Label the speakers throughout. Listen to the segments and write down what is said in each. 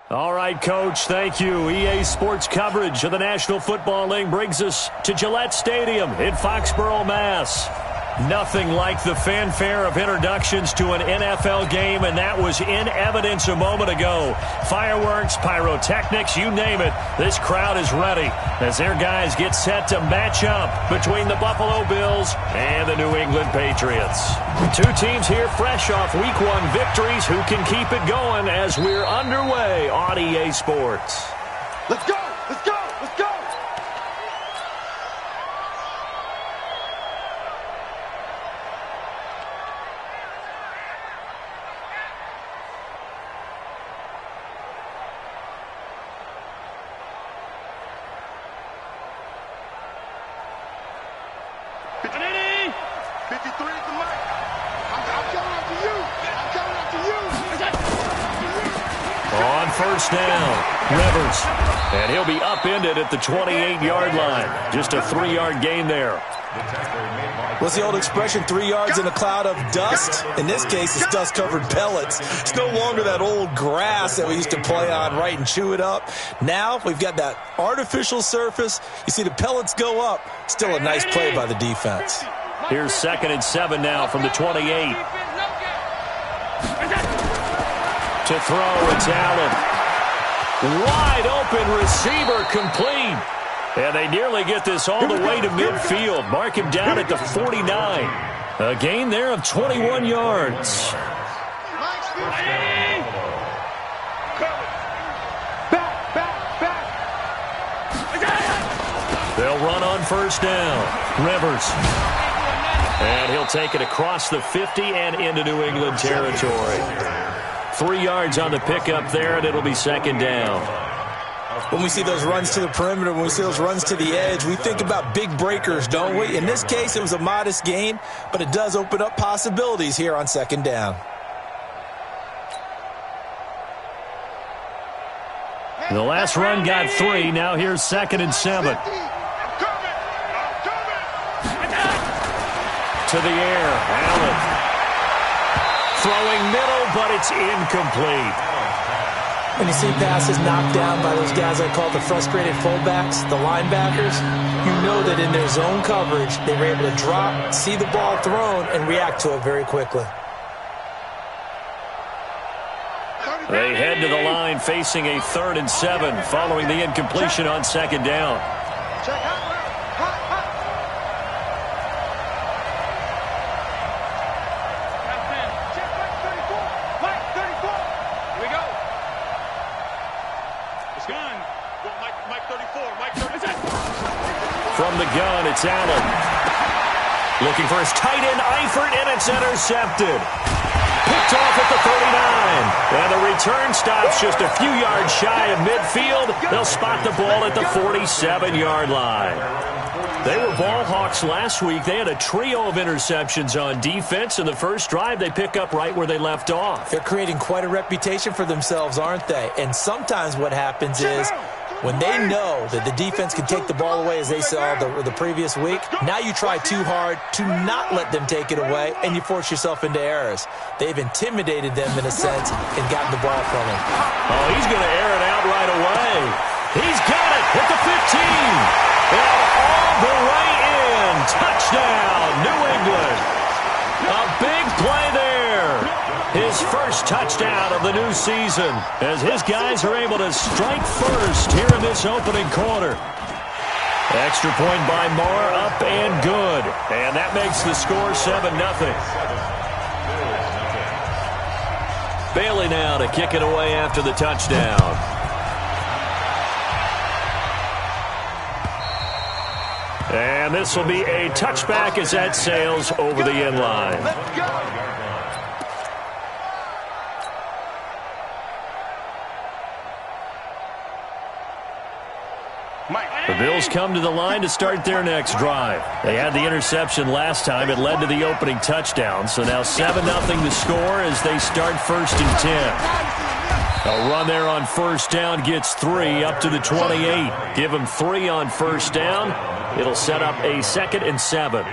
Speaker 1: All right, Coach, thank you. EA Sports coverage of the National Football League brings us to Gillette Stadium in Foxborough, Mass. Nothing like the fanfare of introductions to an NFL game, and that was in evidence a moment ago. Fireworks, pyrotechnics, you name it. This crowd is ready as their guys get set to match up between the Buffalo Bills and the New England Patriots. Two teams here fresh off Week 1 victories. Who can keep it going as we're underway on EA Sports?
Speaker 2: Let's go! Let's go! Let's go!
Speaker 1: On first down, Rivers. And he'll be upended at the 28-yard line. Just a 3-yard gain there.
Speaker 3: What's the old expression, 3 yards in a cloud of dust? In this case, it's dust-covered pellets. It's no longer that old grass that we used to play on, right, and chew it up. Now we've got that artificial surface. You see the pellets go up. Still a nice play by the defense.
Speaker 1: Here's 2nd and 7 now from the 28. To throw, it's Allen. Wide open receiver complete. And they nearly get this all the way to midfield. Mark him down at the 49. A gain there of 21 yards. They'll run on first down. Rivers. And he'll take it across the 50 and into New England territory. 3 yards on the pickup there, and it'll be 2nd down.
Speaker 3: When we see those runs to the perimeter, when we see those runs to the edge, we think about big breakers, don't we? In this case, it was a modest gain, but it does open up possibilities here on 2nd down.
Speaker 1: The last run got 3. Now here's 2nd and 7. To the air, Allen. Throwing middle, but it's incomplete.
Speaker 4: When you see passes knocked down by those guys I call the frustrated fullbacks, the linebackers, you know that in their zone coverage, they were able to drop, see the ball thrown, and react to it very quickly.
Speaker 1: They head to the line facing a 3rd and 7 following the incompletion on 2nd down. From the gun, it's Allen. Looking for his tight end, Eifert, and it's intercepted. Picked off at the 39. And the return stops just a few yards shy of midfield. They'll spot the ball at the 47-yard line. They were ball hawks last week. They had a trio of interceptions on defense. In the first drive, they pick up right where they left off.
Speaker 4: They're creating quite a reputation for themselves, aren't they? And sometimes what happens is when they know that the defense can take the ball away, as they saw the previous week, now you try too hard to not let them take it away, and you force yourself into errors. They've intimidated them in a sense and gotten the ball from them.
Speaker 1: Oh, he's going to air it out right away. He's got it at the 15. And all the way in. Touchdown, New England. A big play there. His first touchdown of the new season as his guys are able to strike first here in this opening quarter. Extra point by Marr, up and good. And that makes the score 7-0. Bailey now to kick it away after the touchdown. And this will be a touchback as that sails over the end line. The Bills come to the line to start their next drive. They had the interception last time. It led to the opening touchdown. So now 7-0 the score as they start 1st and 10. A run there on first down gets 3 up to the 28. Give them 3 on first down. It'll set up a 2nd and 7.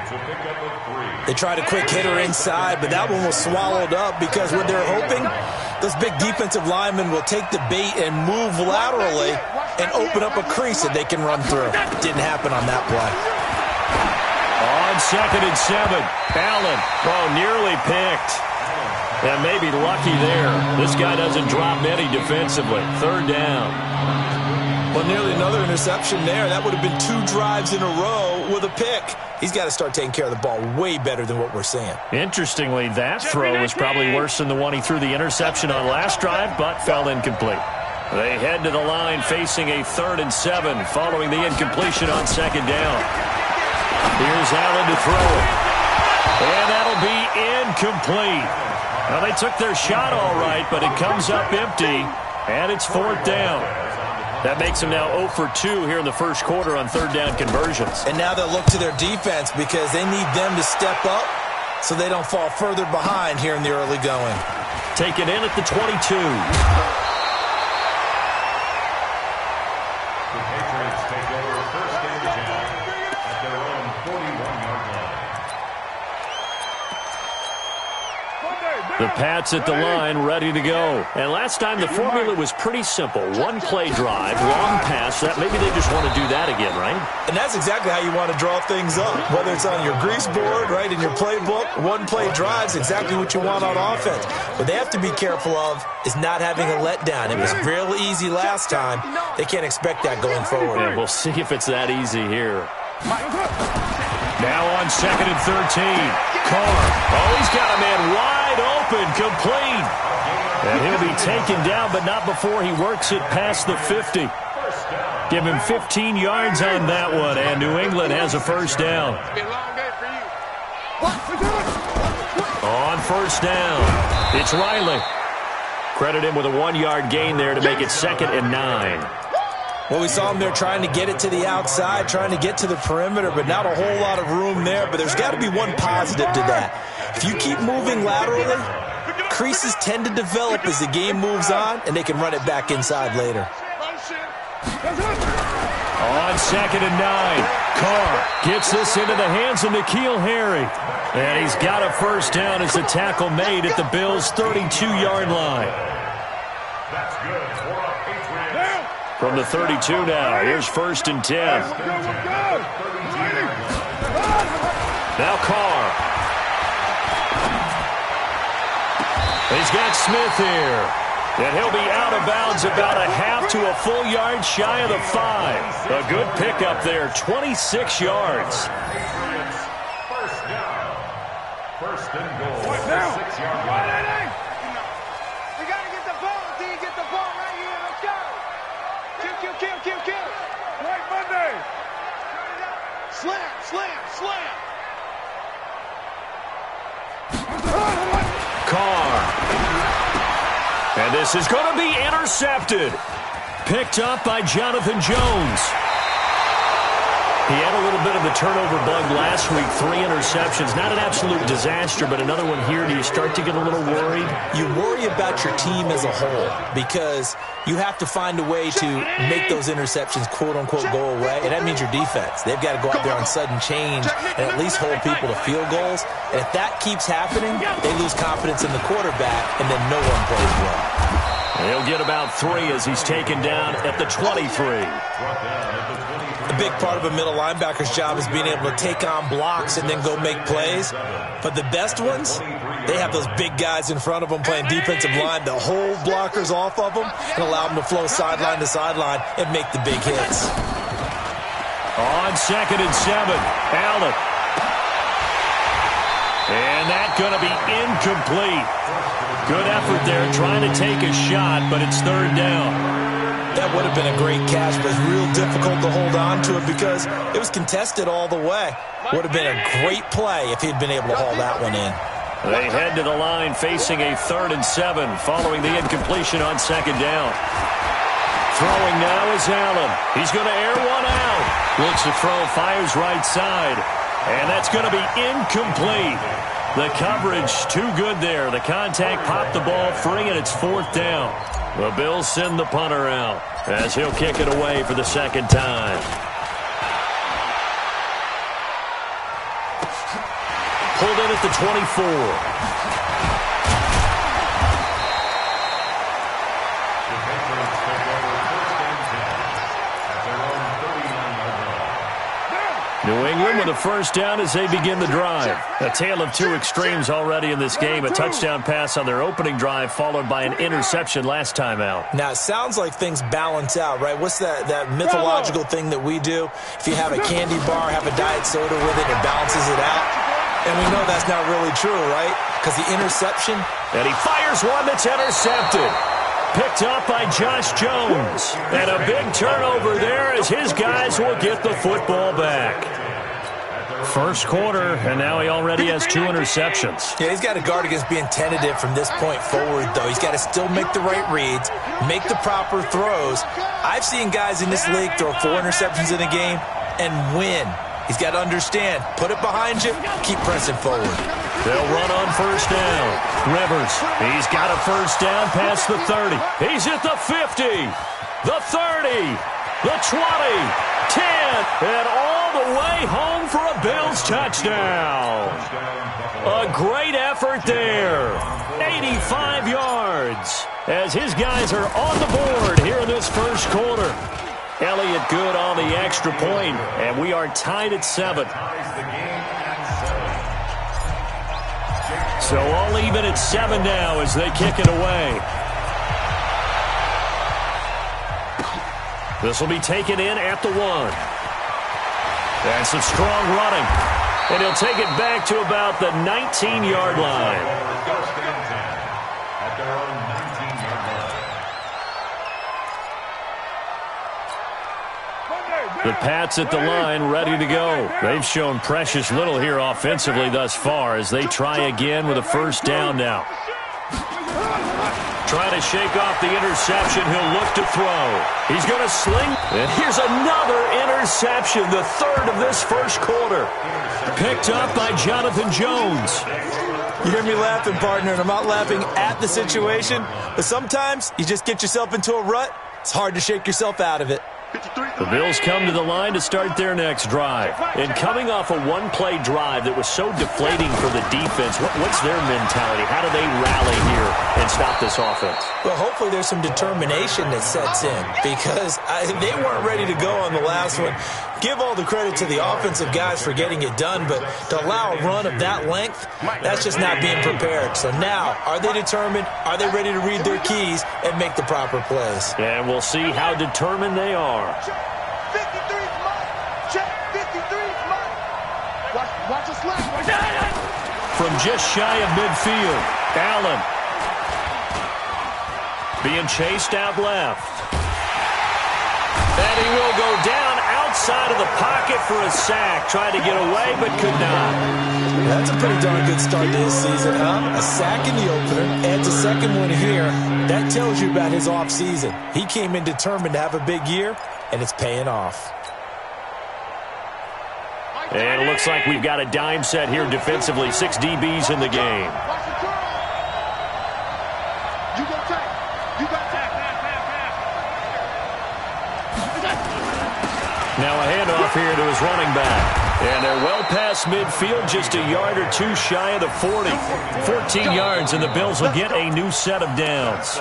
Speaker 3: They tried a quick hitter inside, but that one was swallowed up because what they're hoping, Those big defensive linemen will take the bait and move laterally and open up a crease that they can run through. Didn't happen on that play.
Speaker 1: On 2nd and 7, Allen, nearly picked. And maybe lucky there. This guy doesn't drop many defensively. 3rd down.
Speaker 3: Well, nearly another interception there. That would have been 2 drives in a row with a pick. He's got to start taking care of the ball way better than what we're seeing.
Speaker 1: Interestingly, that throw was probably worse than the one he threw the interception on last drive, but fell incomplete. They head to the line facing a 3rd and 7 following the incompletion on 2nd down. Here's Allen to throw it. And that'll be incomplete. Now, they took their shot all right, but it comes up empty, and it's 4th down. That makes them now 0 for 2 here in the first quarter on 3rd down conversions.
Speaker 3: And now they'll look to their defense because they need them to step up so they don't fall further behind here in the early going.
Speaker 1: Taken in at the 22. The Pats at the line, ready to go. And last time the formula was pretty simple. 1 play drive, long pass. That maybe they just want to do that again, right?
Speaker 3: And that's exactly how you want to draw things up. Whether it's on your grease board, right, in your playbook, 1 play drive's exactly what you want on offense. What they have to be careful of is not having a letdown. It was real easy last time. They can't expect that going forward.
Speaker 1: Yeah, we'll see if it's that easy here. Now on 2nd and 13. Carr. He's got a man wide open, complete. And he'll be taken down, but not before he works it past the 50. Give him 15 yards on that one, and New England has a 1st down. On 1st down, it's Riley. Credit him with a 1-yard gain there to make it 2nd and 9.
Speaker 3: Well, we saw him there trying to get it to the outside, trying to get to the perimeter, but not a whole lot of room there. But there's got to be one positive to that. If you keep moving laterally, creases tend to develop as the game moves on, and they can run it back inside later.
Speaker 1: On 2nd and 9, Carr gets this into the hands of N'Keal Harry. And he's got a 1st down as the tackle made at the Bills' 32-yard line.
Speaker 2: That's good for a Patriot.
Speaker 1: From the 32 now, here's 1st and 10. Now Carr. He's got Smith here. And he'll be out of bounds about a half to a full yard shy of the 5. A good pickup there, 26 yards.
Speaker 2: 1st down. 1st and goal. 6-yard line.
Speaker 5: We got to get the ball, D. Get the ball right here. Let's go. Kill.
Speaker 2: White Monday.
Speaker 5: Slam.
Speaker 1: Carr. And this is going to be intercepted. Picked up by Jonathan Jones. He had a little bit of the turnover bug last week. 3 interceptions. Not an absolute disaster, but another one here. Do you start to get a little worried?
Speaker 3: You worry about your team as a whole because you have to find a way to make those interceptions, quote-unquote, go away. And that means your defense. They've got to go out there on sudden change and at least hold people to field goals. And if that keeps happening, they lose confidence in the quarterback, and then no one plays well.
Speaker 1: He'll get about 3 as he's taken down at the 23.
Speaker 3: A big part of a middle linebacker's job is being able to take on blocks and then go make plays. But the best ones, they have those big guys in front of them playing defensive line to hold blockers off of them and allow them to flow sideline to sideline and make the big hits.
Speaker 1: On 2nd and 7, Allen. And that's going to be incomplete. Good effort there trying to take a shot, but it's 3rd down.
Speaker 3: That would have been a great catch, but it's real difficult to hold on to it because it was contested all the way. Would have been a great play if he'd been able to haul that one in.
Speaker 1: They head to the line facing a 3rd and 7 following the incompletion on 2nd down. Throwing now is Allen. He's going to air one out. Looks to throw, fires right side. And that's going to be incomplete. The coverage too good there. The contact popped the ball free, and it's 4th down. The Bills send the punter out as he'll kick it away for the 2nd time. Pulled in at the 24. with a first down as they begin the drive. A tale of two extremes already in this game. A touchdown pass on their opening drive followed by an interception last time out.
Speaker 4: Now, it sounds like things balance out, right? What's that mythological thing that we do? If you have a candy bar, have a diet soda with it, it balances it out. And we know that's not really true, right? Because the interception.
Speaker 1: And he fires one that's intercepted. Picked up by Josh Jones. And a big turnover there as his guys will get the football back. First quarter, and now he already has 2 interceptions.
Speaker 4: Yeah, he's got to guard against being tentative from this point forward, though. He's got to still make the right reads, make the proper throws. I've seen guys in this league throw 4 interceptions in a game and win. He's got to understand, put it behind you, keep pressing forward.
Speaker 1: They'll run on first down. Rivers, he's got a first down past the 30. He's at the 50, the 30, the 20, 10, and all the way home for a Bills touchdown. A great effort there. 85 yards as his guys are on the board here in this first quarter. Elliott good on the extra point, and we are tied at 7. So all even at 7 now as they kick it away. This will be taken in at the 1. And some strong running. And he'll take it back to about the 19-yard line. The Pats at the line, ready to go. They've shown precious little here offensively thus far as they try again with a first down now. Trying to shake off the interception. He'll look to throw. He's going to sling. And here's another interception, the 3rd of this first quarter. Picked up by Jonathan Jones.
Speaker 4: You hear me laughing, partner, and I'm not laughing at the situation, but sometimes you just get yourself into a rut. It's hard to shake yourself out of it.
Speaker 1: The Bills come to the line to start their next drive. And coming off a one-play drive that was so deflating for the defense, what's their mentality? How do they rally here and stop this offense?
Speaker 4: Well, hopefully there's some determination that sets in because they weren't ready to go on the last one. Give all the credit to the offensive guys for getting it done, but to allow a run of that length, that's just not being prepared. So now, are they determined? Are they ready to read their keys and make the proper plays?
Speaker 1: And we'll see how determined they are.
Speaker 5: Check 53's mine. Check 53's mine. Watch the slack.
Speaker 1: From just shy of midfield, Allen being chased out left. And he will go down outside of the pocket for a sack. Tried to get away, but could not.
Speaker 4: That's a pretty darn good start to his season, huh? A sack in the opener, adds a second one here. That tells you about his offseason. He came in determined to have a big year, and it's paying off.
Speaker 1: And it looks like we've got a dime set here defensively. 6 DBs in the game.
Speaker 5: Watch the curl. You go tight. You got tight.
Speaker 1: Now a handoff here to his running back. And they're well past midfield, just a yard or two shy of the 40. 14 yards, and the Bills will get a new set of downs.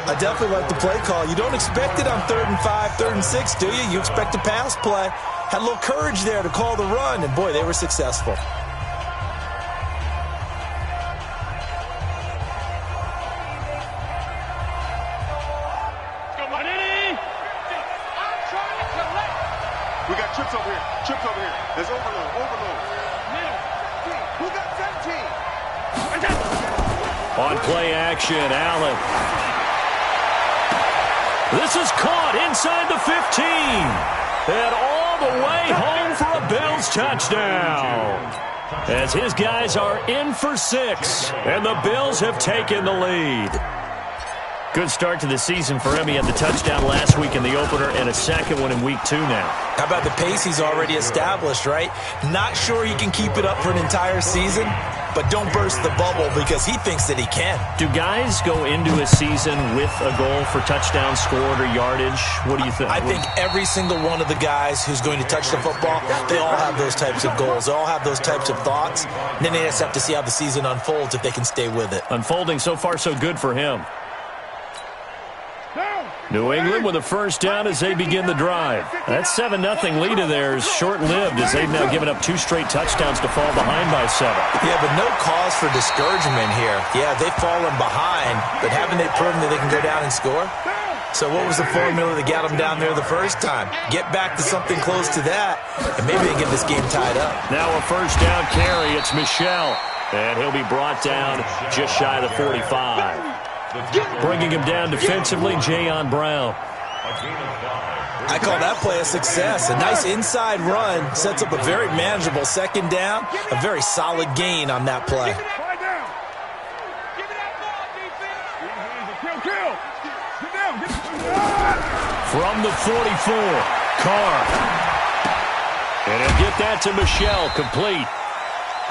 Speaker 4: I definitely like the play call. You don't expect it on 3rd and 5, 3rd and 6, do you? You expect a pass play. Had a little courage there to call the run, and boy, they were successful.
Speaker 2: We got trips over here. Trips over here. There's overload.
Speaker 5: Who got 17?
Speaker 1: On play action, Allen. This is caught inside the 15. And all the way home for a Bills touchdown. As his guys are in for 6. And the Bills have taken the lead. Good start to the season for him. He had the touchdown last week in the opener and a second one in week 2 now.
Speaker 4: How about the pace he's already established, right? Not sure he can keep it up for an entire season, but don't burst the bubble because he thinks that he can.
Speaker 1: Do guys go into a season with a goal for touchdowns scored or yardage? What do you think?
Speaker 4: I think every single one of the guys who's going to touch the football, they all have those types of goals. They all have those types of thoughts. And then they just have to see how the season unfolds if they can stay with it.
Speaker 1: Unfolding so far so good for him. New England with a first down as they begin the drive. That 7-0 lead of theirs short-lived as they've now given up 2 straight touchdowns to fall behind by 7.
Speaker 4: Yeah, but no cause for discouragement here. Yeah, they've fallen behind, but haven't they proven that they can go down and score? So what was the formula that got them down there the first time? Get back to something close to that, and maybe they get this game tied up.
Speaker 1: Now a first down carry. It's Michel, and he'll be brought down just shy of the 45. Bringing him down defensively, Jayon Brown.
Speaker 4: I call that play a success. A nice inside run sets up a very manageable second down, a very solid gain on that play.
Speaker 1: From the 44, Carr. And he'll get that to Michel, complete.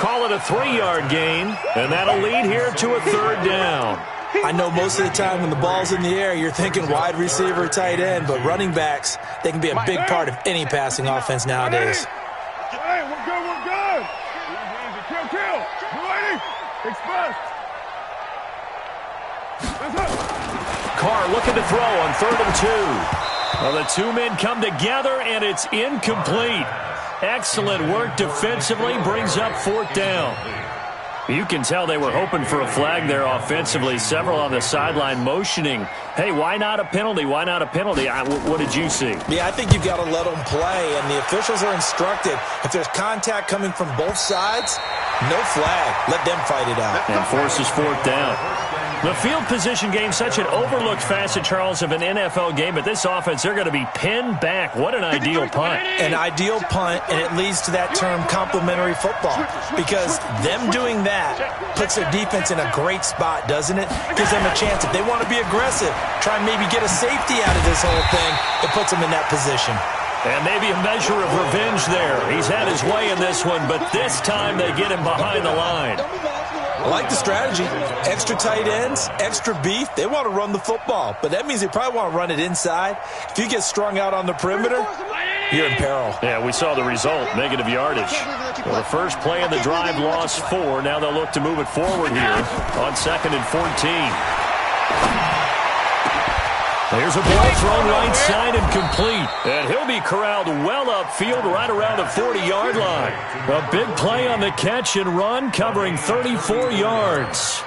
Speaker 1: Call it a 3-yard gain, and that'll lead here to a third down.
Speaker 4: I know most of the time when the ball's in the air, you're thinking wide receiver, tight end, but running backs, they can be a big part of any passing offense nowadays.
Speaker 5: Hey, we're good, we're good. Easy, kill. Express.
Speaker 1: Carr looking to throw on 3rd and 2. Well, the 2 men come together, and it's incomplete. Excellent work defensively, brings up 4th down. You can tell they were hoping for a flag there offensively. Several on the sideline motioning, hey, why not a penalty? Why not a penalty? What did you see?
Speaker 4: Yeah, I think you've got to let them play, and the officials are instructed. If there's contact coming from both sides, no flag. Let them fight it out.
Speaker 1: And forces 4th down. The field position game, such an overlooked facet, Charles, of an NFL game, but this offense, they're going to be pinned back. What an ideal punt.
Speaker 4: An ideal punt, and it leads to that term complementary football, because them doing that puts their defense in a great spot, doesn't it? Gives them a chance. If they want to be aggressive, try and maybe get a safety out of this whole thing, it puts them in that position.
Speaker 1: And maybe a measure of revenge there. He's had his way in this one, but this time they get him behind the line.
Speaker 4: I like the strategy. Extra tight ends, extra beef. They want to run the football, but that means they probably want to run it inside. If you get strung out on the perimeter, you're in peril.
Speaker 1: Yeah, we saw the result, negative yardage. Well, the first play of the drive lost 4. Now they'll look to move it forward here on 2nd and 14. There's a ball thrown right side and complete. And he'll be corralled well upfield right around the 40-yard line. A big play on the catch and run, covering 34 yards.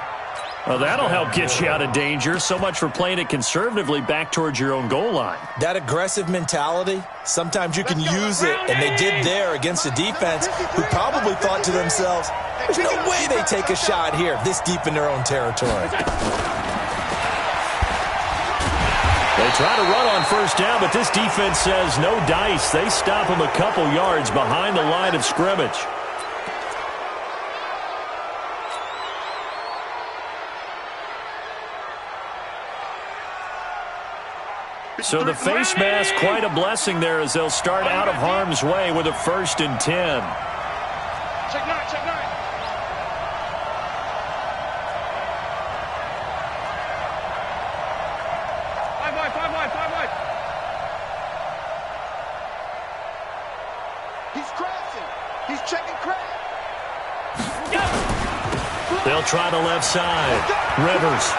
Speaker 1: Well, that'll help get you out of danger. So much for playing it conservatively back towards your own goal line.
Speaker 4: That aggressive mentality, sometimes you can use it, and they did there against a defense who probably thought to themselves, there's no way they take a shot here this deep in their own territory.
Speaker 1: They try to run on first down, but this defense says no dice. They stop him a couple yards behind the line of scrimmage. So the face mask, quite a blessing there as they'll start out of harm's way with a 1st and 10.
Speaker 5: Check 9, check 9. Five wide. He's crashing. He's checking crash.
Speaker 1: They'll try the left side. Rivers.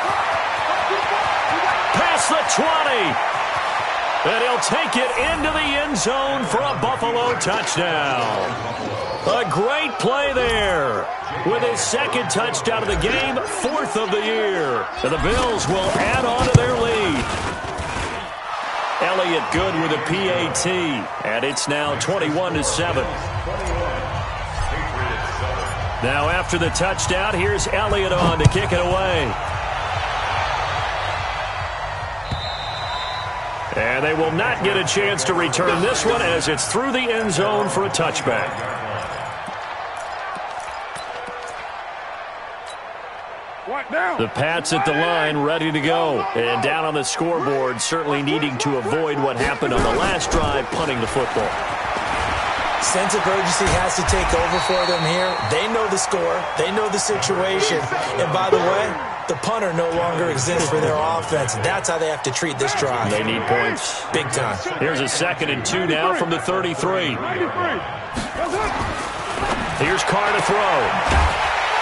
Speaker 1: Past the 20. And he'll take it into the end zone for a Buffalo touchdown. A great play there. With his 2nd touchdown of the game, 4th of the year. And the Bills will add on to their lead. Elliott good with a PAT. And it's now 21-7. Now after the touchdown, here's Elliott on to kick it away. And they will not get a chance to return this one as it's through the end zone for a touchback. The Pats at the line ready to go. And down on the scoreboard, certainly needing to avoid what happened on the last drive, punting the football.
Speaker 4: Sense of urgency has to take over for them here. They know the score. They know the situation. And by the way, the punter no longer exists for their offense. That's how they have to treat this drive.
Speaker 1: They need points.
Speaker 4: Big time.
Speaker 1: Here's a 2nd and 2 now from the 33. Here's Carr to throw.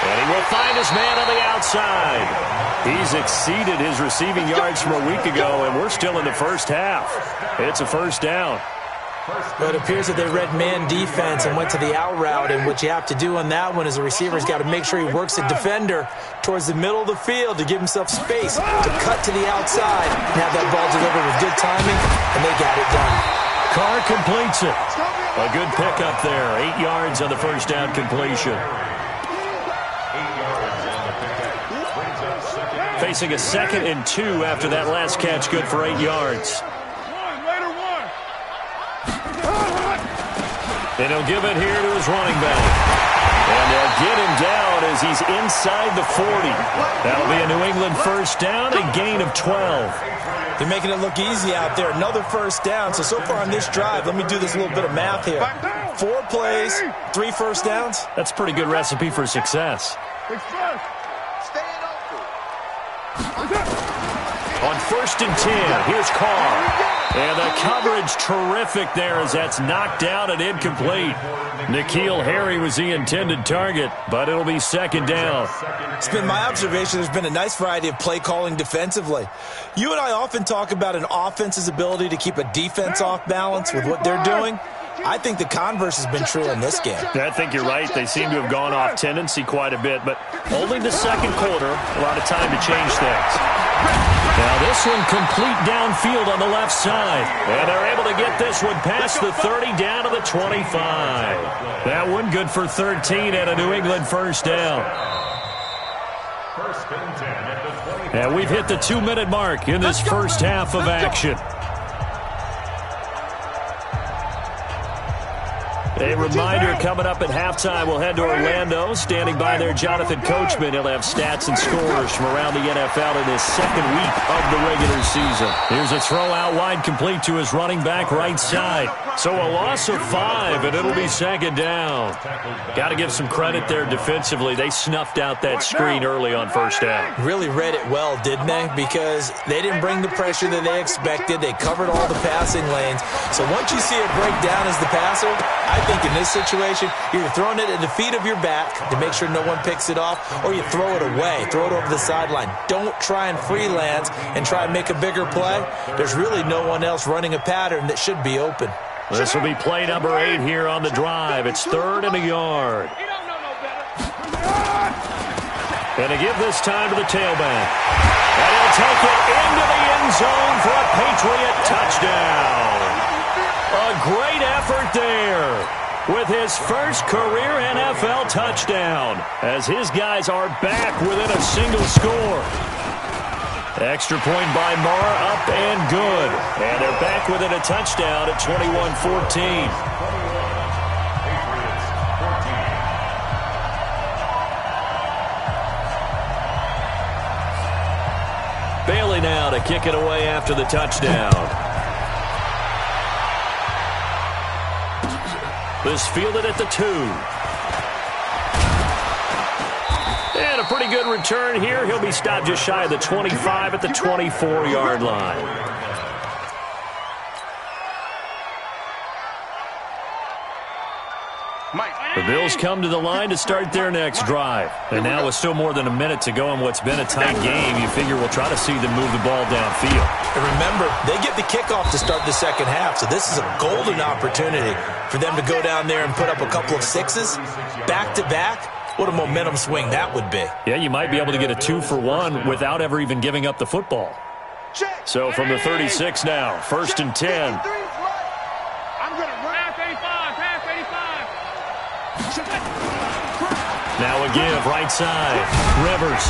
Speaker 1: And he will find his man on the outside. He's exceeded his receiving yards from a week ago, and we're still in the first half. It's a first down.
Speaker 4: But it appears that they read man defense and went to the out route, and what you have to do on that one is the receiver's got to make sure he works the defender towards the middle of the field to give himself space to cut to the outside and have that ball delivered with good timing, and they got it done.
Speaker 1: Carr completes it. A good pickup there. 8 yards on the first down completion. Facing a 2nd and 2 after that last catch, good for 8 yards. And he'll give it here to his running back. And they'll get him down as he's inside the 40. That'll be a New England first down, a gain of 12.
Speaker 3: They're making it look easy out there. Another first down. So far on this drive, let me do this little bit of math here. 4 plays, 3 first downs.
Speaker 1: That's a pretty good recipe for success. On 1st and 10, here's Carr. And the coverage terrific there as that's knocked down and incomplete. N'Keal Harry was the intended target, but it'll be 2nd down.
Speaker 3: It's been my observation there's been a nice variety of play calling defensively. You and I often talk about an offense's ability to keep a defense off balance with what they're doing. I think the converse has been true in this game.
Speaker 1: I think you're right. They seem to have gone off tendency quite a bit, but only the 2nd quarter, a lot of time to change things. Now this one complete downfield on the left side. And they're able to get this one past the 30 down to the 25. That one good for 13 and a New England first down. And we've hit the 2-minute mark in this first half of action. A reminder coming up at halftime, we'll head to Orlando. Standing by there, Jonathan Coachman. He'll have stats and scores from around the NFL in his 2nd week of the regular season. Here's a throw out wide complete to his running back right side. So a loss of 5, and it'll be 2nd down. Got to give some credit there defensively. They snuffed out that screen early on first down.
Speaker 4: Really read it well, didn't they? Because they didn't bring the pressure that they expected. They covered all the passing lanes. So once you see it break down as the passer, I think in this situation, you're throwing it at the feet of your back to make sure no one picks it off, or you throw it away, throw it over the sideline. Don't try and freelance and try and make a bigger play. There's really no one else running a pattern that should be open.
Speaker 1: This will be play number 8 here on the drive. It's 3rd and a yard. And to give this time to the tailback. And he'll take it into the end zone for a Patriot touchdown. A great effort there with his first career NFL touchdown as his guys are back within a single score. Extra point by Marr, up and good. And they're back within a touchdown at 21-14. Bailey now to kick it away after the touchdown. This fielded at the 2. And a pretty good return here. He'll be stopped just shy of the 25 at the 24-yard line. The Bills come to the line to start their next drive. And now with still more than a minute to go in what's been a tight game, you figure we'll try to see them move the ball downfield.
Speaker 4: And remember, they get the kickoff to start the second half, so this is a golden opportunity for them to go down there and put up a couple of 6s back-to-back. What a momentum swing that would be.
Speaker 1: Yeah, you might be able to get a 2-for-1 without ever even giving up the football. So from the 36 now, 1st and 10. Now a give, right side. Rivers.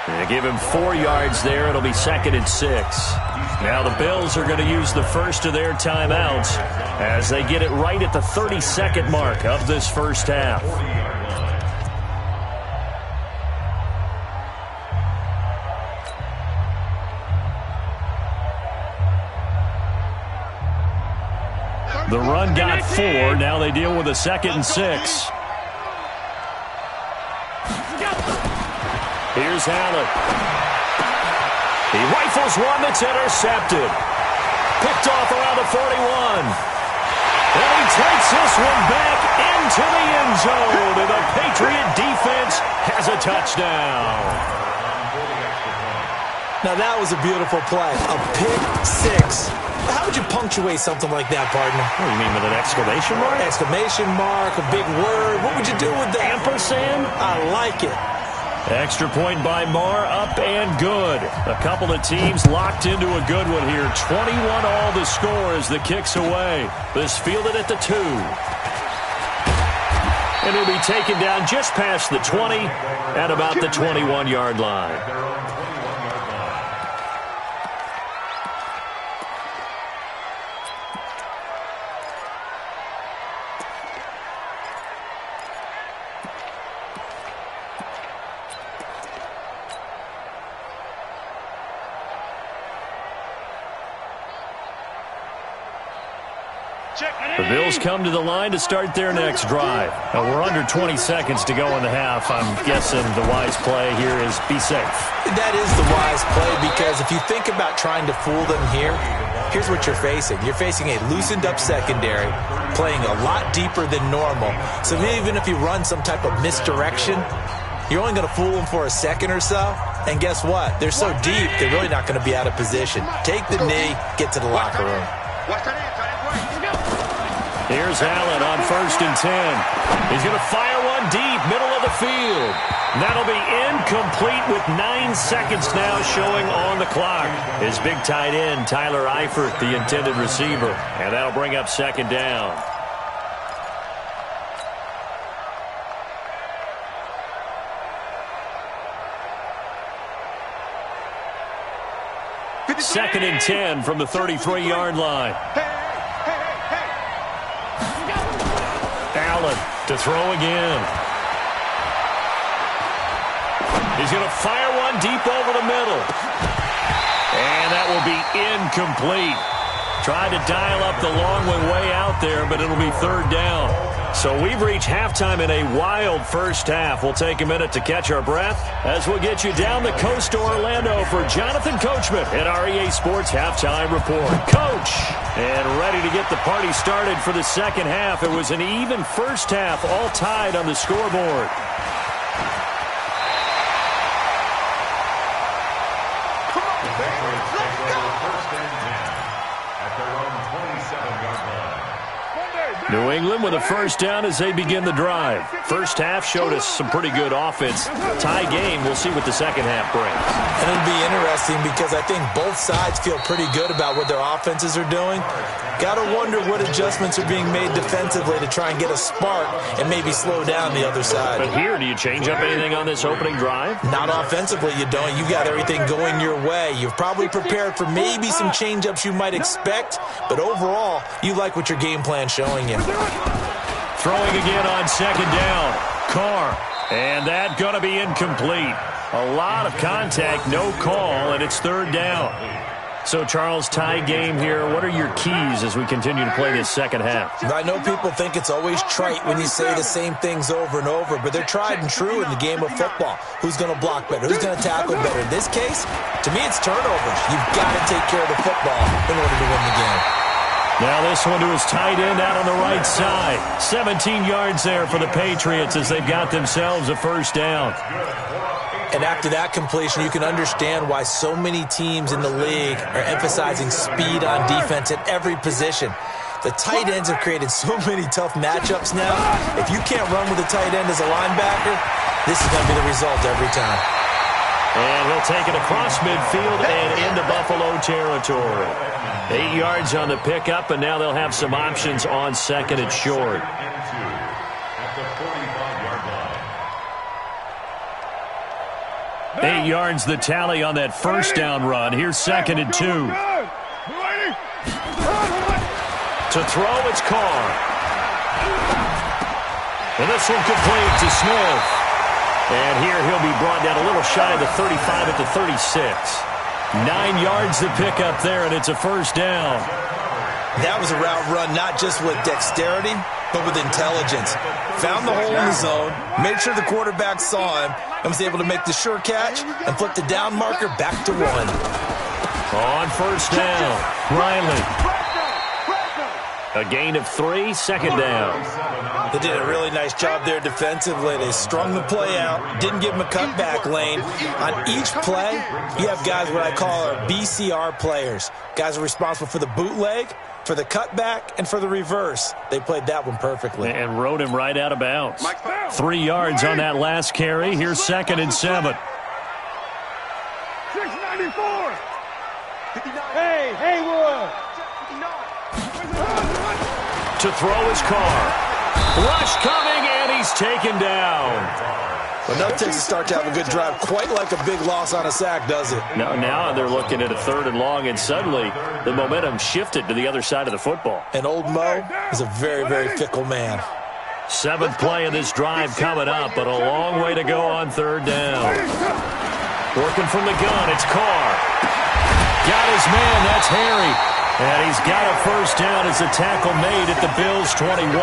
Speaker 1: They give him 4 yards there. It'll be 2nd and 6. Now the Bills are going to use the first of their timeouts as they get it right at the 32nd mark of this first half. The run got 4. Now they deal with a 2nd and 6. Here's Allen. He rifles one that's intercepted. Picked off around the 41. And he takes this one back into the end zone. And the Patriot defense has a touchdown.
Speaker 4: Now, that was a beautiful play. A pick six. How would you punctuate something like that, partner?
Speaker 1: What do you mean, with an exclamation mark?
Speaker 4: Exclamation mark, a big word. What would you do with that?
Speaker 1: Ampersand?
Speaker 4: I like it.
Speaker 1: Extra point by Marr, up and good. A couple of teams locked into a good one here. 21 all the score as the kick's away. This fielded at the 2. And he'll be taken down just past the 20 at about the 21-yard line. The Bills come to the line to start their next drive. Now, we're under 20 seconds to go in the half. I'm guessing the wise play here is be safe.
Speaker 4: That is the wise play, because if you think about trying to fool them here, here's what you're facing. You're facing a loosened-up secondary, playing a lot deeper than normal. So even if you run some type of misdirection, you're only going to fool them for a second or so. And guess what? They're so deep, they're really not going to be out of position. Take the knee, get to the locker room.
Speaker 1: Here's Allen on 1st and 10. He's going to fire one deep, middle of the field. That'll be incomplete with 9 seconds now showing on the clock. His big tight end, Tyler Eifert, the intended receiver. And that'll bring up 2nd down. Second and 10 from the 33-yard line. Allen to throw again. He's going to fire one deep over the middle. And that will be incomplete. Tried to dial up the long one way out there, but it'll be 3rd down. So we've reached halftime in a wild first half. We'll take a minute to catch our breath as we'll get you down the coast to Orlando for Jonathan Coachman at our EA Sports Halftime Report. Coach, and ready to get the party started for the second half. It was an even first half, all tied on the scoreboard. New England with a first down as they begin the drive. First half showed us some pretty good offense. Tie game. We'll see what the second half brings.
Speaker 4: And it'll be interesting because I think both sides feel pretty good about what their offenses are doing. Got to wonder what adjustments are being made defensively to try and get a spark and maybe slow down the other side.
Speaker 1: But here, do you change up anything on this opening drive?
Speaker 4: Not offensively, you don't. You got everything going your way. You've probably prepared for maybe some change-ups you might expect, but overall, you like what your game plan's showing you.
Speaker 1: Throwing again on 2nd down. Carr. And that going to be incomplete. A lot of contact, no call, and it's 3rd down. So, Charles, tie game here. What are your keys as we continue to play this second half?
Speaker 4: I know people think it's always trite when you say the same things over and over, but they're tried and true in the game of football. Who's going to block better? Who's going to tackle better? In this case, to me, it's turnovers. You've got to take care of the football in order to win the game.
Speaker 1: Now this one to his tight end out on the right side. 17 yards there for the Patriots as they've got themselves a first down.
Speaker 4: And after that completion, you can understand why so many teams in the league are emphasizing speed on defense at every position. The tight ends have created so many tough matchups now. If you can't run with a tight end as a linebacker, this is going to be the result every time.
Speaker 1: And he'll take it across midfield and into Buffalo territory. 8 yards on the pickup, and now they'll have some options on 2nd and short.
Speaker 6: At the 45-yard line.
Speaker 1: 8 yards the tally on that first down run. Here's 2nd and 2. To throw, it's Carr. And this one complete to Smith. And here he'll be brought down a little shy of the 35 at the 36. 9 yards to pick up there, and it's a first down.
Speaker 4: That was a route run not just with dexterity, but with intelligence. Found the hole in the zone, made sure the quarterback saw him, and was able to make the sure catch and flip the down marker back to 1.
Speaker 1: On first down, Riley. A gain of 3, second down.
Speaker 3: They did a really nice job there defensively. They strung the play out, didn't give them a cutback lane. On each play, you have guys what I call our BCR players. Guys are responsible for the bootleg, for the cutback, and for the reverse. They played that one perfectly.
Speaker 1: And rode him right out of bounds. 3 yards on that last carry. Here's 2nd and 7.
Speaker 5: 694. Hey, Haywood.
Speaker 1: To throw his car. Rush coming, and he's taken down.
Speaker 3: Enough takes to start to have a good drive. Quite like a big loss on a sack, does it?
Speaker 1: Now they're looking at a 3rd and long, and suddenly the momentum shifted to the other side of the football.
Speaker 3: And old Mo is a very, very fickle man.
Speaker 1: 7th play of this drive coming up, but a long way to go on 3rd down. Working from the gun, it's Carr. Got his man, that's Harry. And he's got a 1st down as the tackle made at the Bills' 21.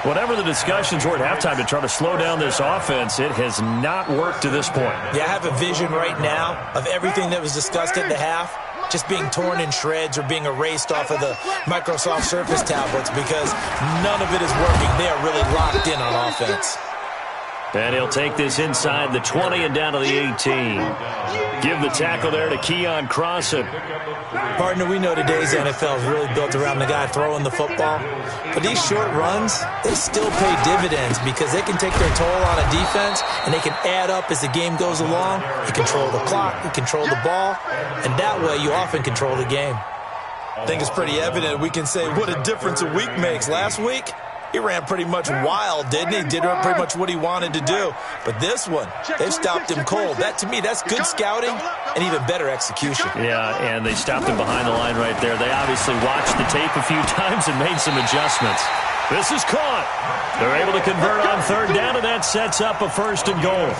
Speaker 1: Whatever the discussions were at halftime to try to slow down this offense, it has not worked to this point.
Speaker 4: Yeah, I have a vision right now of everything that was discussed at the half just being torn in shreds or being erased off of the Microsoft Surface tablets because none of it is working. They are really locked in on offense.
Speaker 1: And he'll take this inside the 20 and down to the 18. Give the tackle there to Keon Crossan.
Speaker 4: Partner, we know today's NFL is really built around the guy throwing the football. But these short runs, they still pay dividends because they can take their toll on a defense and they can add up as the game goes along. You control the clock, you control the ball, and that way you often control the game.
Speaker 3: I think it's pretty evident we can say what a difference a week makes. Last week, he ran pretty much wild, didn't he? Did pretty much what he wanted to do. But this one, they've stopped him cold. That, to me, that's good scouting and even better execution.
Speaker 1: Yeah, and they stopped him behind the line right there. They obviously watched the tape a few times and made some adjustments. This is caught. They're able to convert on 3rd down, and that sets up a 1st and goal.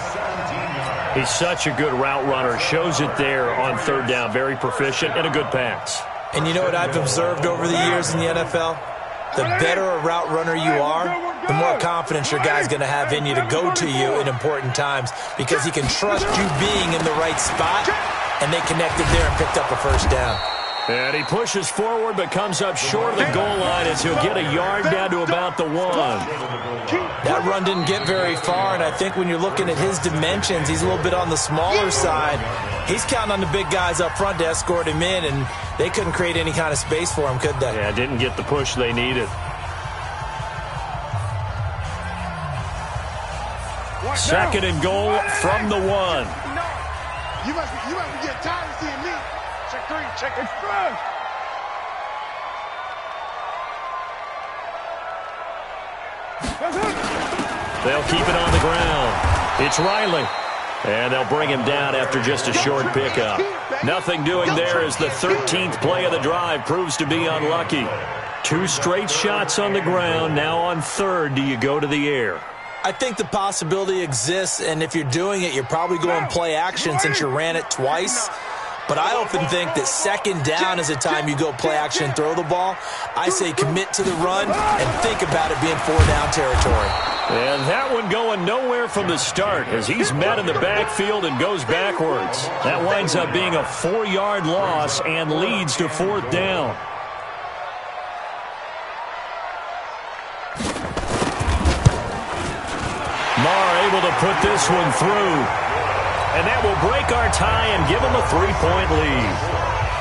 Speaker 1: He's such a good route runner. Shows it there on 3rd down. Very proficient and a good pass.
Speaker 4: And you know what I've observed over the years in the NFL? The better a route runner you are, the more confidence your guy's going to have in you to go to you in important times because he can trust you being in the right spot, and they connected there and picked up a 1st down.
Speaker 1: And he pushes forward but comes up short of the goal line as he'll get a yard down to about the 1.
Speaker 4: That run didn't get very far, and I think when you're looking at his dimensions, he's a little bit on the smaller side. He's counting on the big guys up front to escort him in, and they couldn't create any kind of space for him, could they?
Speaker 1: Yeah, didn't get the push they needed. 2nd and goal from the 1.
Speaker 5: You must be getting tired of seeing me. Check 3, check express.
Speaker 1: They'll keep it on the ground. It's Riley. And they'll bring him down after just a short pickup. Nothing doing there as the 13th play of the drive proves to be unlucky. 2 straight shots on the ground. Now on 3rd, do you go to the air?
Speaker 4: I think the possibility exists, and if you're doing it, you're probably going play action since you ran it twice. But I often think that 2nd down is a time you go play action and throw the ball. I say commit to the run and think about it being 4-down territory.
Speaker 1: And that one going nowhere from the start as he's met in the backfield and goes backwards. That winds up being a 4-yard loss and leads to 4th down. Marr able to put this one through. And that will break our tie and give them a 3-point lead.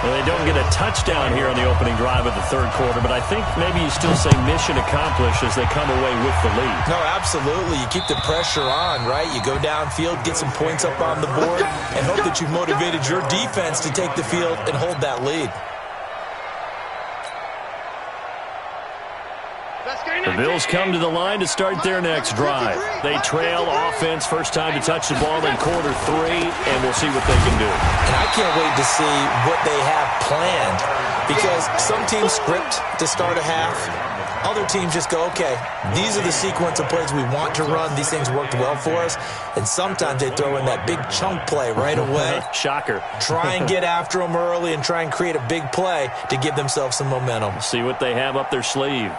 Speaker 1: Well, they don't get a touchdown here on the opening drive of the 3rd quarter, but I think maybe you still say mission accomplished as they come away with the lead.
Speaker 4: No, absolutely. You keep the pressure on, right? You go downfield, get some points up on the board, and hope that you've motivated your defense to take the field and hold that lead.
Speaker 1: The Bills come to the line to start their next drive. They trail offense, first time to touch the ball in quarter 3, and we'll see what they can do.
Speaker 4: And I can't wait to see what they have planned because some teams script to start a half. Other teams just go, okay, these are the sequence of plays we want to run. These things worked well for us. And sometimes they throw in that big chunk play right away.
Speaker 1: Shocker.
Speaker 4: Try and get after them early and try and create a big play to give themselves some momentum.
Speaker 1: See what they have up their sleeve.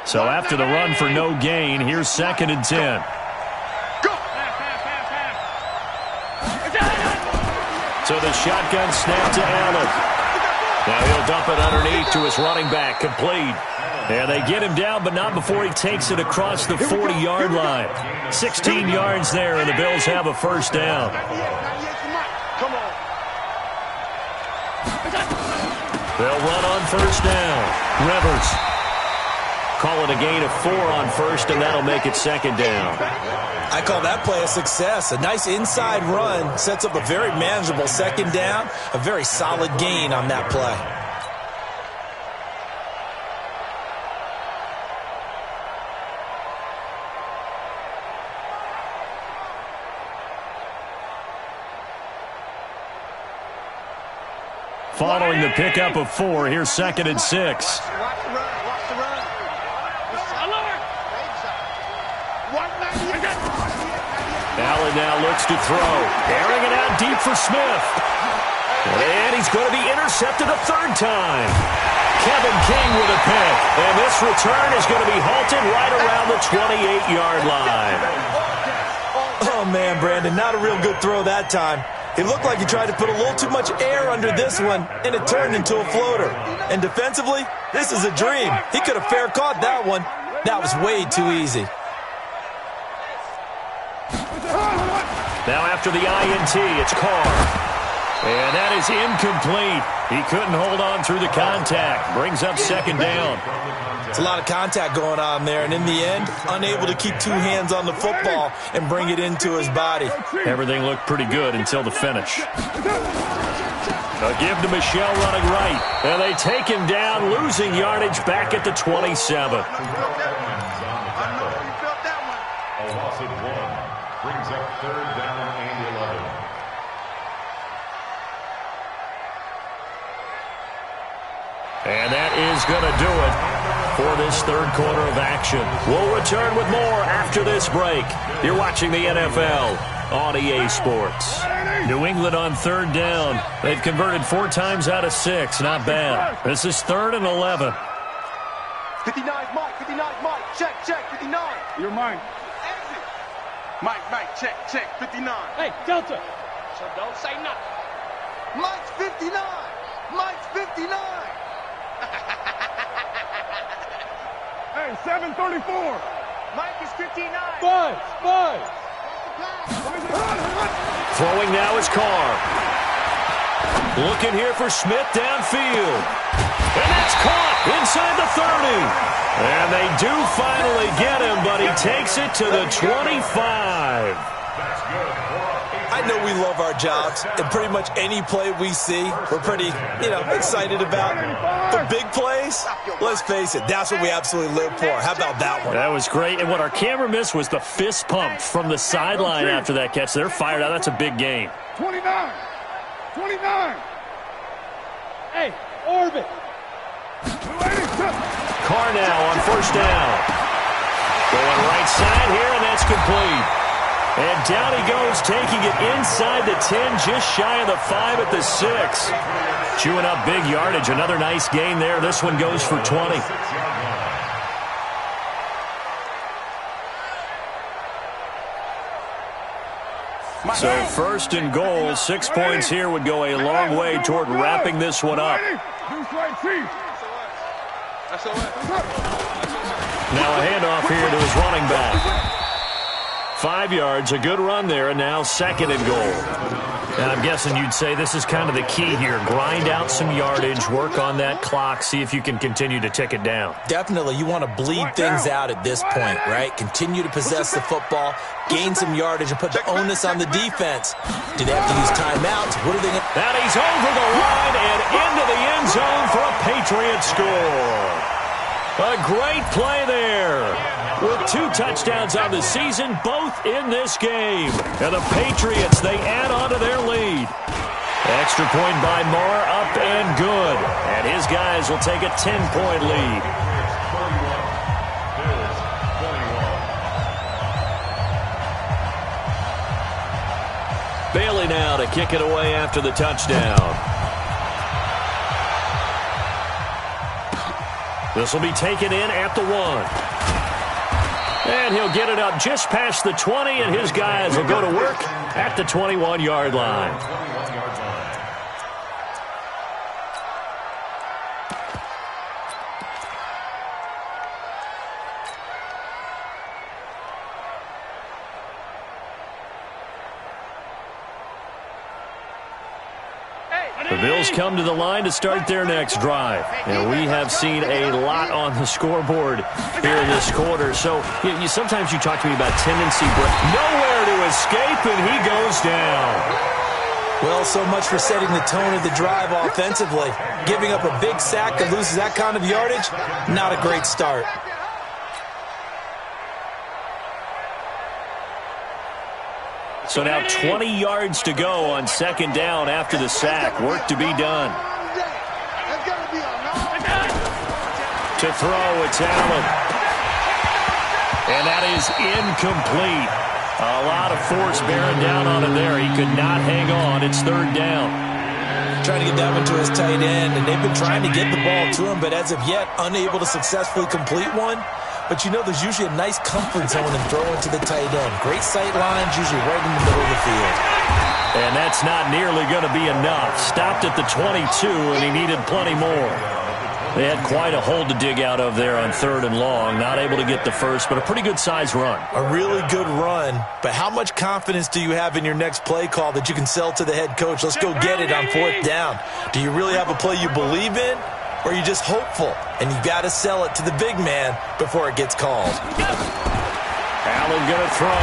Speaker 1: So after the run for no gain, here's 2nd and 10.
Speaker 5: Go.
Speaker 1: So the shotgun snap to Allen. Now he'll dump it underneath to his running back, complete. And they get him down, but not before he takes it across the 40-yard line. 16 yards there, and the Bills have a first down.
Speaker 5: Come on.
Speaker 1: They'll run on first down. Rivers. Call it a gain of 4 on first, and that'll make it second down.
Speaker 3: I call that play a success. A nice inside run sets up a very manageable second down. A very solid gain on that play.
Speaker 1: Following the pickup of 4, here's second and 6.
Speaker 5: Watch the run. Watch the run.
Speaker 1: Allen now looks to throw. Airing it out deep for Smith. And he's going to be intercepted a third time. Kevin King with a pick. And this return is going to be halted right around the 28-yard line.
Speaker 3: Oh, man, Brandon, not a real good throw that time. It looked like he tried to put a little too much air under this one, and it turned into a floater. And defensively, this is a dream. He could have fair caught that one. That was way too easy.
Speaker 1: Now after the INT, it's Carr. And that is incomplete. He couldn't hold on through the contact. Brings up second down.
Speaker 3: It's a lot of contact going on there, and in the end, unable to keep two hands on the football and bring it into his body.
Speaker 1: Everything looked pretty good until the finish. A give to Michelle running right. And they take him down, losing yardage back at the 27.
Speaker 6: A loss of 1 brings up third down and 11.
Speaker 1: And that is going to do it for this third quarter of action. We'll return with more after this break. You're watching the NFL on EA Sports. New England on third down. They've converted 4 times out of 6. Not bad. This is 3rd and 11.
Speaker 5: 59, Mike. 59, Mike. Check, 59.
Speaker 2: You're mine. Mike, check, 59.
Speaker 7: Hey, Delta. So don't say nothing.
Speaker 5: Mike's 59. Mike's 59.
Speaker 2: Hey, 734.
Speaker 5: Mike is 59.
Speaker 7: Five.
Speaker 1: Throwing now is Carr. Looking here for Smith downfield. And that's caught inside the 30. And they do finally get him, but he takes it to the 25.
Speaker 3: I know we love our jobs, and pretty much any play we see, we're pretty, excited about. The big plays, let's face it, that's what we absolutely live for. How about that one?
Speaker 1: That was great. And what our camera missed was the fist pump from the sideline after that catch. They're fired out. That's a big game.
Speaker 2: 29.
Speaker 7: Hey, orbit.
Speaker 1: Carr now on first down. Going right side here, and that's complete. And down he goes, taking it inside the 10, just shy of the 5 at the 6. Chewing up big yardage. Another nice gain there. This one goes for 20. So 1st and goal, 6 points here would go a long way toward wrapping this one up. Now a handoff here to his running back. 5 yards, a good run there, and now 2nd and goal. And I'm guessing you'd say this is kind of the key here. Grind out some yardage, work on that clock, see if you can continue to tick it down.
Speaker 3: Definitely, you want to bleed things out at this point, right? Continue to possess the football, gain some yardage, and put the onus on the defense. Do they have to use timeouts? What are they going to...
Speaker 1: That he's over the line and into the end zone for a Patriot score. A great play there. With 2 touchdowns on the season, both in this game. And the Patriots, they add on to their lead. Extra point by Marr, up and good. And his guys will take a 10-point lead. Bailey now to kick it away after the touchdown. This will be taken in at the 1. And he'll get it up just past the 20, and his guys will go to work at the 21-yard line. The Bills come to the line to start their next drive. And we have seen a lot on the scoreboard here in this quarter. So sometimes you talk to me about tendency. Nowhere to escape, and he goes down.
Speaker 4: Well, so much for setting the tone of the drive offensively. Giving up a big sack that loses that kind of yardage, not a great start.
Speaker 1: So now 20 yards to go on second down after the sack. Work to be done. To throw, it's Allen. And that is incomplete. A lot of force bearing down on him there. He could not hang on. It's third down.
Speaker 4: Trying to get that one to his tight end, and they've been trying to get the ball to him, but as of yet, unable to successfully complete one. But you know, there's usually a nice comfort zone in throwing to the tight end. Great sight lines, usually right in the middle of the field.
Speaker 1: And that's not nearly going to be enough. Stopped at the 22, and he needed plenty more. They had quite a hole to dig out of there on third and long. Not able to get the first, but a pretty good-sized run.
Speaker 4: A really good run, but how much confidence do you have in your next play call that you can sell to the head coach? Let's go get it on fourth down. Do you really have a play you believe in, or are you just hopeful? And you've got to sell it to the big man before it gets called.
Speaker 1: Allen going to throw.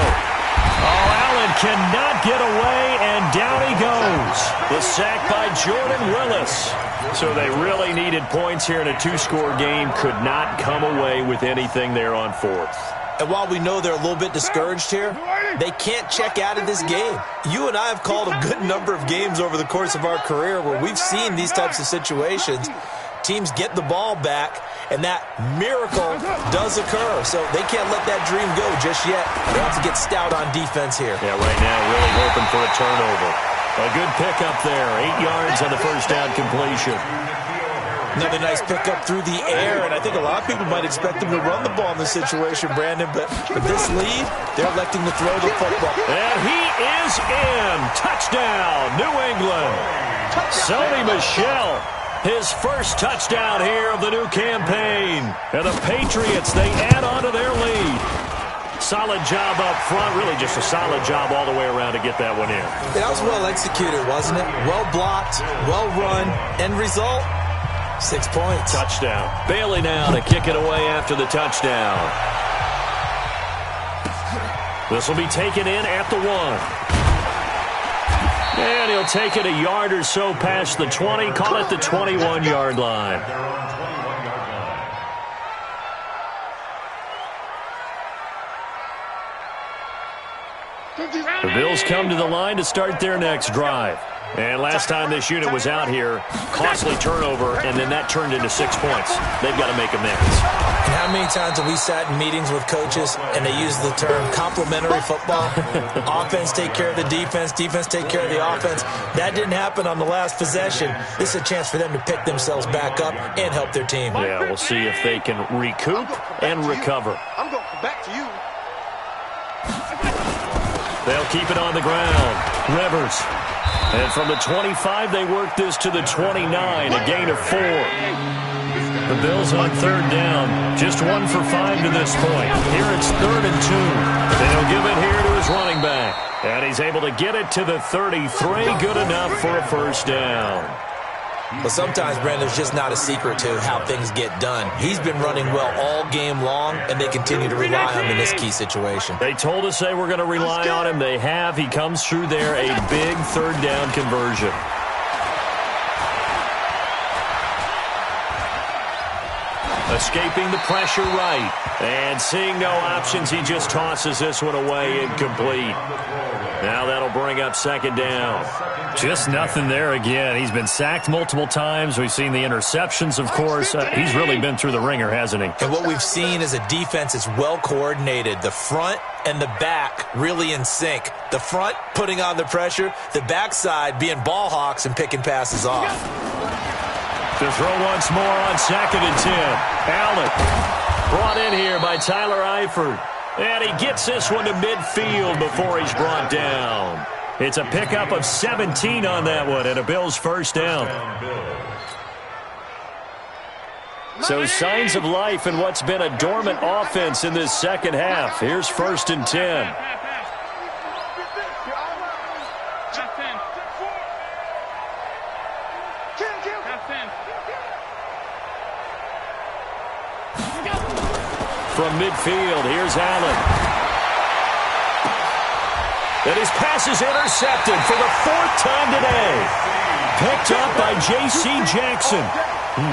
Speaker 1: Oh, Allen cannot get away, and down he goes. The sack by Jordan Willis. So they really needed points here in a two-score game. Could not come away with anything there on fourth.
Speaker 4: And while we know they're a little bit discouraged here, they can't check out of this game. You and I have called a good number of games over the course of our career where we've seen these types of situations. Teams get the ball back, and that miracle does occur. So they can't let that dream go just yet. They have to get stout on defense here.
Speaker 1: Yeah, right now really hoping for a turnover. A good pickup there. 8 yards on the first down completion.
Speaker 4: Another nice pickup through the air, and I think a lot of people might expect them to run the ball in this situation, Brandon, but with this lead, they're electing to throw the football.
Speaker 1: And he is in. Touchdown, New England. Sony Michel, his first touchdown here of the new campaign. And the Patriots, they add on to their lead. Solid job up front, really just a solid job all the way around to get that one in.
Speaker 4: That was well executed, wasn't it? Well blocked, well run, end result, 6 points.
Speaker 1: Touchdown. Bailey now to kick it away after the touchdown. This will be taken in at the 1. And he'll take it a yard or so past the 20, call it the 21-yard line. The Bills come to the line to start their next drive. And last time this unit was out here, costly turnover, and then that turned into 6 points. They've got to make amends.
Speaker 4: And how many times have we sat in meetings with coaches and they use the term complementary football? Offense take care of the defense, defense take care of the offense. That didn't happen on the last possession. This is a chance for them to pick themselves back up and help their team.
Speaker 1: Yeah, we'll see if they can recoup and recover.
Speaker 5: I'm going back to you.
Speaker 1: They'll keep it on the ground. Rivers. And from the 25, they work this to the 29, a gain of 4. The Bills on third down, just 1 for 5 to this point. Here it's 3rd and 2. They'll give it here to his running back. And he's able to get it to the 33, good enough for a first down.
Speaker 4: But sometimes, Brandon, there's just not a secret to how things get done. He's been running well all game long, and they continue to rely on him in this key situation.
Speaker 1: They told us they were going to rely on him. They have. He comes through there, a big third down conversion. Escaping the pressure right. And seeing no options, he just tosses this one away, incomplete. Now that'll bring up second down. Just nothing there again. He's been sacked multiple times. We've seen the interceptions, of course. He's really been through the ringer, hasn't he?
Speaker 4: And what we've seen is a defense that's well coordinated. The front and the back really in sync. The front putting on the pressure. The backside being ball hawks and picking passes off.
Speaker 1: To throw once more on 2nd and 10. Allen brought in here by Tyler Eifert. And he gets this one to midfield before he's brought down. It's a pickup of 17 on that one and a Bills first down. So signs of life in what's been a dormant offense in this second half. Here's 1st and 10. From midfield, here's Allen. And his pass is intercepted for the 4th time today. Picked up by J.C. Jackson.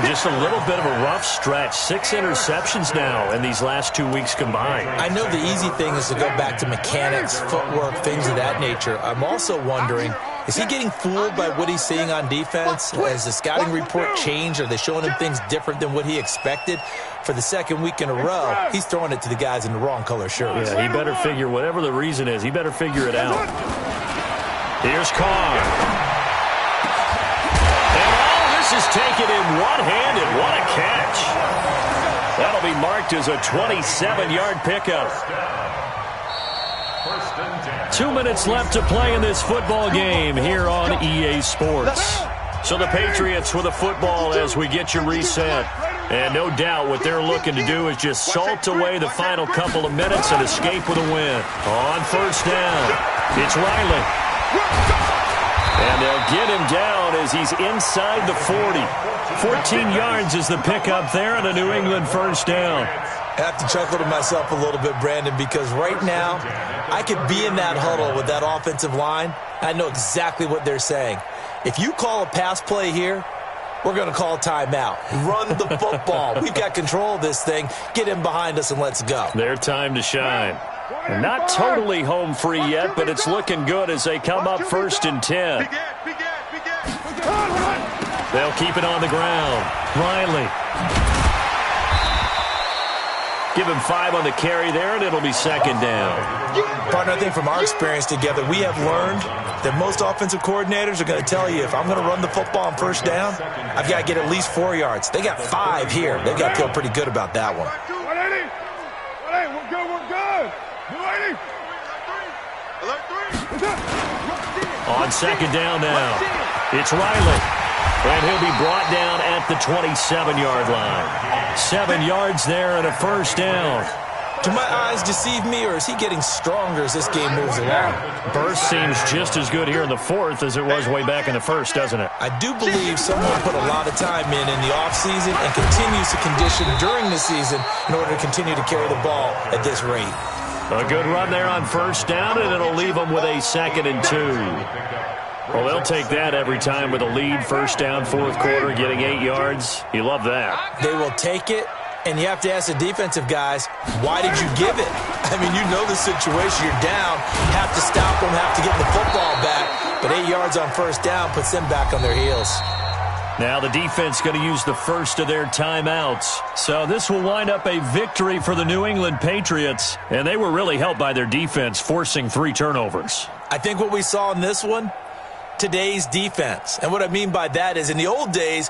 Speaker 1: Just a little bit of a rough stretch. 6 interceptions now in these last 2 weeks combined.
Speaker 4: I know the easy thing is to go back to mechanics, footwork, things of that nature. I'm also wondering, is he getting fooled by what he's seeing on defense? Has the scouting report changed? Are they showing him things different than what he expected? For the 2nd week in a row, he's throwing it to the guys in the wrong color shirts.
Speaker 1: Yeah, he better figure, whatever the reason is, he better figure it out. Here's Carr. And all this is taken in one-handed. What a catch. That'll be marked as a 27-yard pickup. 2 minutes left to play in this football game here on EA Sports. So the Patriots with a football as we get you reset. And no doubt what they're looking to do is just salt away the final couple of minutes and escape with a win. On 1st down, it's Riley. And they'll get him down as he's inside the 40. 14 yards is the pickup there and a New England 1st down.
Speaker 4: I have to chuckle to myself a little bit, Brandon, because right now I could be in that huddle with that offensive line. I know exactly what they're saying. If you call a pass play here, we're going to call timeout. Run the football. We've got control of this thing. Get him behind us and let's go.
Speaker 1: Their time to shine. Not totally home free yet, but it's looking good as they come up 1st and 10. They'll keep it on the ground. Riley. Give him 5 on the carry there, and it'll be 2nd down.
Speaker 4: Partner, I think from our experience together, we have learned that most offensive coordinators are going to tell you, if I'm going to run the football on 1st down, I've got to get at least 4 yards. They got 5 here. They've got to feel pretty good about that one.
Speaker 5: 180. 180. We're good. We're good. 180.
Speaker 1: On 2nd down now, it's Riley. And he'll be brought down at the 27-yard line. 7 yards there and a 1st down.
Speaker 4: Do my eyes deceive me, or is he getting stronger as this game moves along?
Speaker 1: Burst seems just as good here in the 4th as it was way back in the 1st, doesn't it?
Speaker 4: I do believe someone put a lot of time in the offseason and continues to condition during the season in order to continue to carry the ball at this rate.
Speaker 1: A good run there on 1st down, and it'll leave them with a 2nd and 2. Well, they'll take that every time with a lead. 1st down, 4th quarter, getting 8 yards. You love that.
Speaker 4: They will take it, and you have to ask the defensive guys, why did you give it? I mean, you know the situation. You're down, have to stop them, have to get the football back. But 8 yards on 1st down puts them back on their heels.
Speaker 1: Now the defense going to use the first of their timeouts. So this will wind up a victory for the New England Patriots. And they were really helped by their defense, forcing 3 turnovers.
Speaker 4: I think what we saw in this one, today's defense. And what I mean by that is in the old days,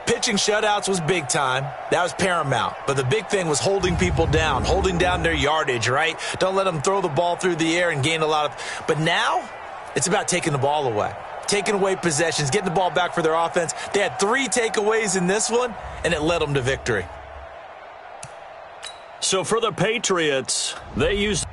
Speaker 4: pitching shutouts was big time. That was paramount. But the big thing was holding people down, holding down their yardage, right? Don't let them throw the ball through the air and gain a lot of. But now it's about taking the ball away, taking away possessions, getting the ball back for their offense. They had 3 takeaways in this one, and it led them to victory.
Speaker 1: So for the Patriots, they used